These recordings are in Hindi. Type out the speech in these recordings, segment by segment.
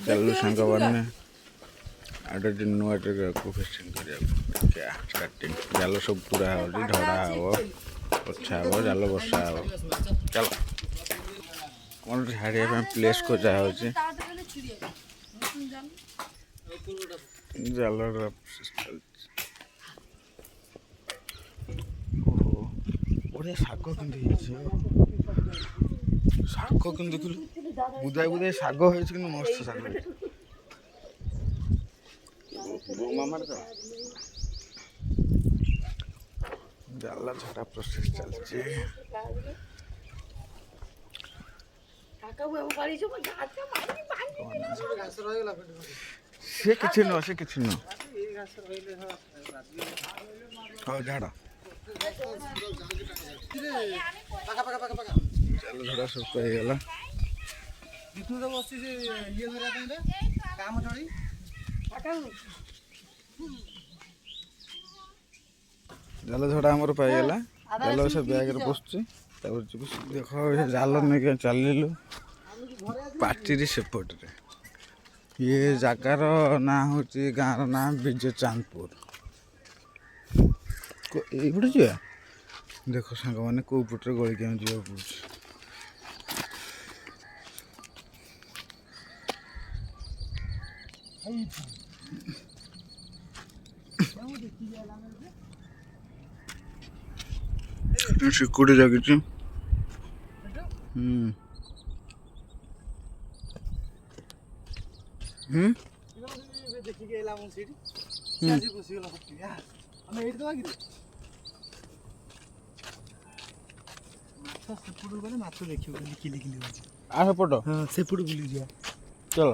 चलो सांग मैंने आटे दिन नुआ को फिशिंग करिया स्टार्टिंग जाल सब पूरा हो ढड़ा हे पोछा हे जाल बसा हे चलो कौन छाड़िया प्लेस को जाए जाल बढ़िया शाग कि शाग कि देखिल बुदाई बुदाई शाग हो मस्त शाग जाला छटा प्रोसेस चलছে से किछि न हां झाड़ा चलो झड़ा सब पे गेला दितु तो बसी से ये धरा पे काम छोड़ी जाल झड़ा आमर पाइगला जाल से बैग रे बसुची देख जाल नहीं चलू पार्टी सेपट रे ये जगार ना हूँ गाँव ना विजय चांदपुर ये जा देख सांग मैंने कौ पटे गलिक जा पड़ सिक्योरिटी जगी आसपट हाँ सेपट बुली जा चलो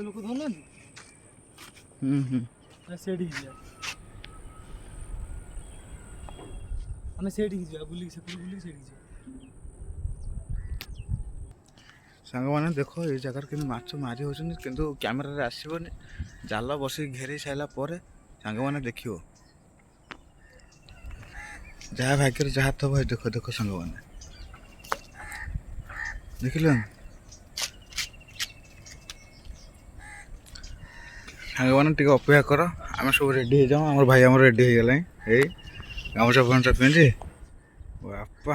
लोक धरना सांग मैंने देख ये जगार कि माछ मारी हो कैमेरा आसबनी जाल बस घेरे सारा पर सांग मैंने देख जहाँ भाग्य जहाँ थब देख देख सांग मैंने देखिल सांग मैंने टे अपेक्षा कर आम सब रेडी हो जाऊँ आम भाई आम रेडी हो गला गामछा फामछा पिंधि बापा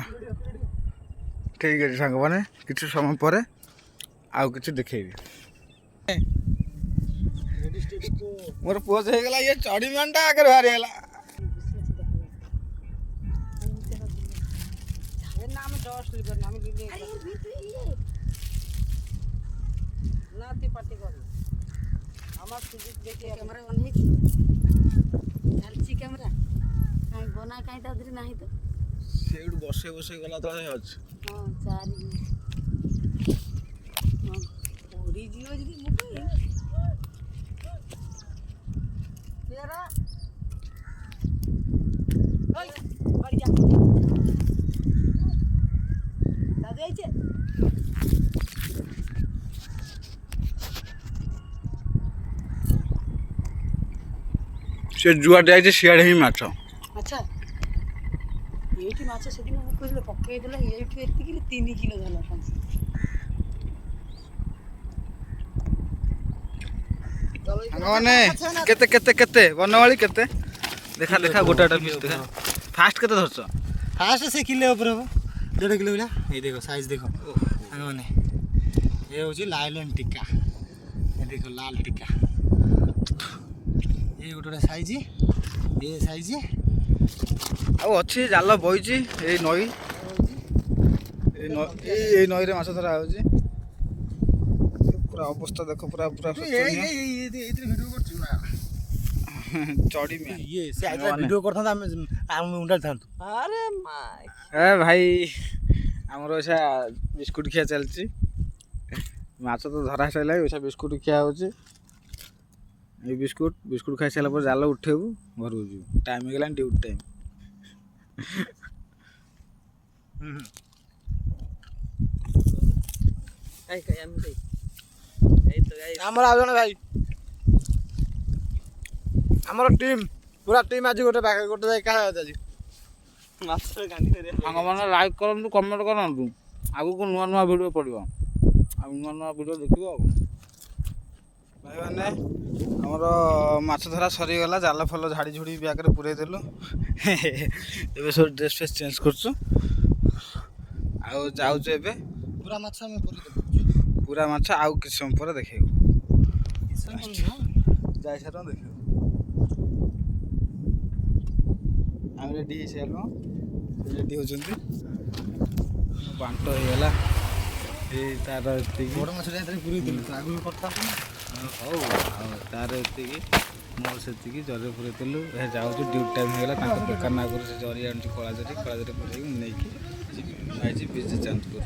ठीक है सांग मैंने किसी समय पर आउ कि देखेबी मोर पोज हो गला ये चढ़ी मानटा आगे बाहरी गला बसे बसे गला तले अछि से जुआ जाए सियाड़े ही माछ अच्छा ये माछ से दिन मु कहले पक्के देला ये एति किलो 3 किलो धला माने केते केते केते बनवाली केते देखा देखा गोटाटा पीस देखा फास्ट केते धरछ फास्ट से किलो ऊपर हो 1.5 किलो वाला ये देखो साइज देखो माने ये होची लाइलन टिक्का ये देखो लाल टिक्का ये गोटा साइज ये साइज आ अच्छी जाल बईची ए नई ए नई रे माछ धरा होची पूरा अवस्था देखो पूरा पूरा ये वीडियो करछु ना चढ़ी में ये से आइला वीडियो करथा हम उंडा था अरे माय ए भाई हमरो ऐसा बिस्कुट खिया चलची माछ तो धरा सैला ऐसा बिस्कुट खिया होची ये बिस्कुट बिस्कुट खाई सारा पर जाल उठेबू घर को जीव टाइम हो गला ड्यूटी टाइम आमर आ जने भाई आमर टीम पूरा टीम आज गोटे गोटे जाय का आज ମାଛ ଗାଣ୍ଡି କରିବା ସାଙ୍ଗମାନେ ଲାଇକ୍ କରନ୍ତୁ କମେଣ୍ଟ କରନ୍ତୁ ଆଗକୁ ନୂଆ ନୂଆ ଭିଡ଼ିଓ ପଡ଼ିବ ଆଉ ନୂଆ ନୂଆ ଭିଡ଼ିଓ ଦେଖିବ ଆଉ ଭାଇମାନେ ଆମର ମାଛ ଧରା ସରିଗଲା ଜାଲ ଫଲ ଝାଡ଼ି ଝୁଡ଼ି ବ୍ୟାଗ୍ରେ ପୁରେଇ ଦେଲୁ ଏବେ ସବୁ ଡ୍ରେସ୍ ଫ୍ରେସ୍ ଚେଞ୍ଜ କରୁଛୁ ଆଉ ଯାଉଛୁ ଏବେ ପୁରା ମାଛ ଆମେ ପୁରେଇଦେବୁ ପୁରା ମାଛ ଆଉ କିଛି ସମୟ ପରେ ଦେଖେଇବୁ ଯାଇସାର ଦେଖିବୁ ଆମେ ରେଡ଼ି ହେଇସାରିଲୁ ରେଡ଼ି ହେଉଛନ୍ତି ବାଣ୍ଟ ହେଇଗଲା ଏଇ ତାର ଏତିକି ବଡ଼ ମାଛ ଯାଇଥିଲେ ପୁରେଇଦେଲୁ ଆଗରୁ କଥା ହଉ ଆଉ ତାର ଏତିକି ମୋର ସେତିକି ଜରିରେ ପୁରେଇଥିଲୁ ଏ ଯାଉଛୁ ଡ୍ୟୁଟି ଟାଇମ୍ ହେଇଗଲା ତାଙ୍କ ଦୋକାନ ଆଗରୁ ସେ ଜରି ଆଣୁଛି କଳା ଜରି ପୁରେଇକି ମୁଁ ନେଇକି ଯିବି ଆଇଛି ବିଜୁ ଚାନ୍ଦପୁର